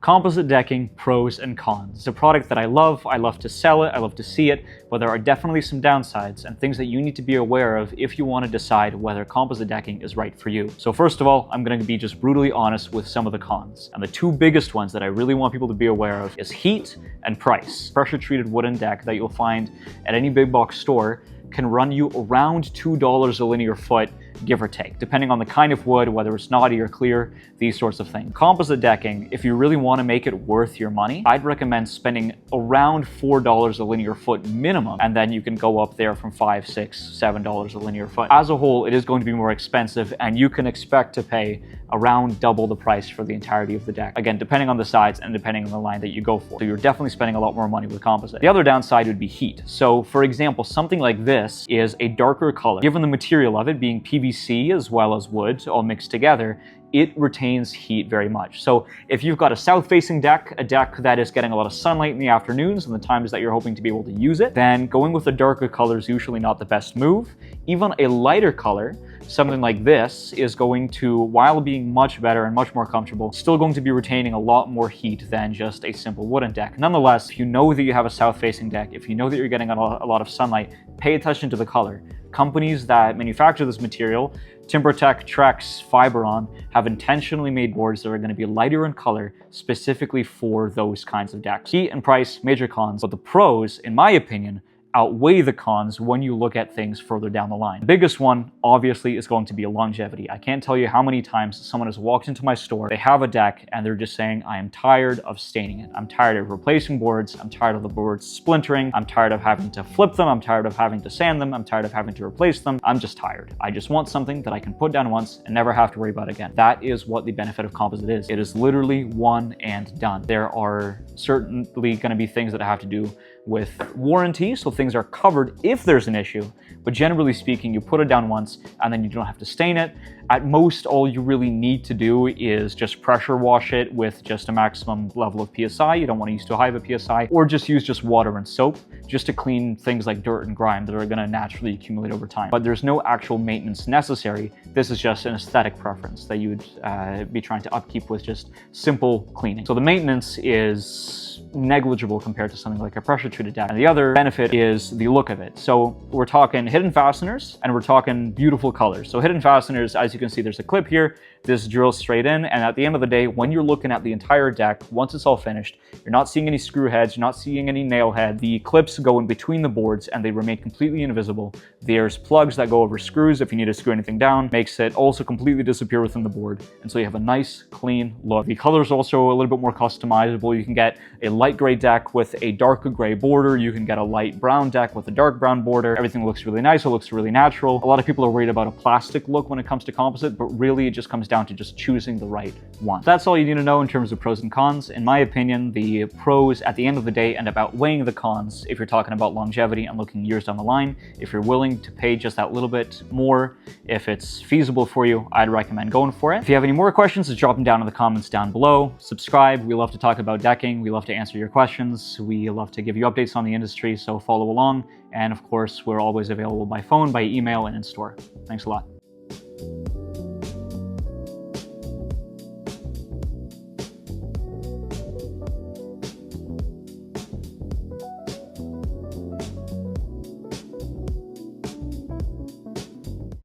Composite decking, pros and cons. It's a product that I love to sell it, I love to see it, but there are definitely some downsides and things that you need to be aware of if you want to decide whether composite decking is right for you. So first of all, I'm going to be just brutally honest with some of the cons. And the two biggest ones that I really want people to be aware of is heat and price. Pressure treated wooden deck that you'll find at any big box store can run you around $2 a linear foot, give or take, depending on the kind of wood, whether it's knotty or clear, these sorts of things. Composite decking, if you really want to make it worth your money, I'd recommend spending around $4 a linear foot minimum, and then you can go up there from $5, $6, $7 a linear foot. As a whole, it is going to be more expensive, and you can expect to pay around double the price for the entirety of the deck. Again, depending on the size and depending on the line that you go for. So you're definitely spending a lot more money with composite. The other downside would be heat. So for example, something like this is a darker color. Given the material of it being PVC as well as wood all mixed together, it retains heat very much. So if you've got a south-facing deck, a deck that is getting a lot of sunlight in the afternoons and the times that you're hoping to be able to use it, then going with a darker color is usually not the best move. Even a lighter color, something like this, is going to, while being much better and much more comfortable, still going to be retaining a lot more heat than just a simple wooden deck. Nonetheless, if you know that you have a south-facing deck, if you know that you're getting a lot of sunlight, pay attention to the color. Companies that manufacture this material, TimberTech, Trex, Fiberon, have intentionally made boards that are going to be lighter in color specifically for those kinds of decks. Heat and price, major cons, but the pros, in my opinion, outweigh the cons when you look at things further down the line. The biggest one, obviously, is going to be longevity. I can't tell you how many times someone has walked into my store, they have a deck, and they're just saying, I am tired of staining it. I'm tired of replacing boards. I'm tired of the boards splintering. I'm tired of having to flip them. I'm tired of having to sand them. I'm tired of having to replace them. I'm just tired. I just want something that I can put down once and never have to worry about again. That is what the benefit of composite is. It is literally one and done. There are certainly going to be things that have to do with warranty, so things are covered if there's an issue, but generally speaking, you put it down once and then you don't have to stain it. At most, all you really need to do is just pressure wash it with just a maximum level of PSI. You don't want to use too high of a PSI, or just use just water and soap just to clean things like dirt and grime that are going to naturally accumulate over time. But there's no actual maintenance necessary. This is just an aesthetic preference that you would be trying to upkeep with just simple cleaning. So the maintenance is negligible compared to something like a pressure treated deck. And the other benefit is the look of it. So we're talking hidden fasteners and we're talking beautiful colors. So hidden fasteners, as you can see, there's a clip here. This drills straight in, and at the end of the day, when you're looking at the entire deck, once it's all finished, you're not seeing any screw heads, you're not seeing any nail head. The clips go in between the boards and they remain completely invisible. There's plugs that go over screws if you need to screw anything down, makes it also completely disappear within the board. And so you have a nice, clean look. The color is also a little bit more customizable. You can get a light gray deck with a dark gray border. You can get a light brown deck with a dark brown border. Everything looks really nice. It looks really natural. A lot of people are worried about a plastic look when it comes to composite, but really it just comes down to just choosing the right one. That's all you need to know in terms of pros and cons. In my opinion, the pros at the end of the day end up outweighing the cons if you're talking about longevity and looking years down the line. If you're willing to pay just that little bit more, if it's feasible for you, I'd recommend going for it. If you have any more questions, just drop them down in the comments down below. Subscribe. We love to talk about decking. We love to answer your questions. We love to give you updates on the industry, so follow along. And of course, we're always available by phone, by email, and in store. Thanks a lot.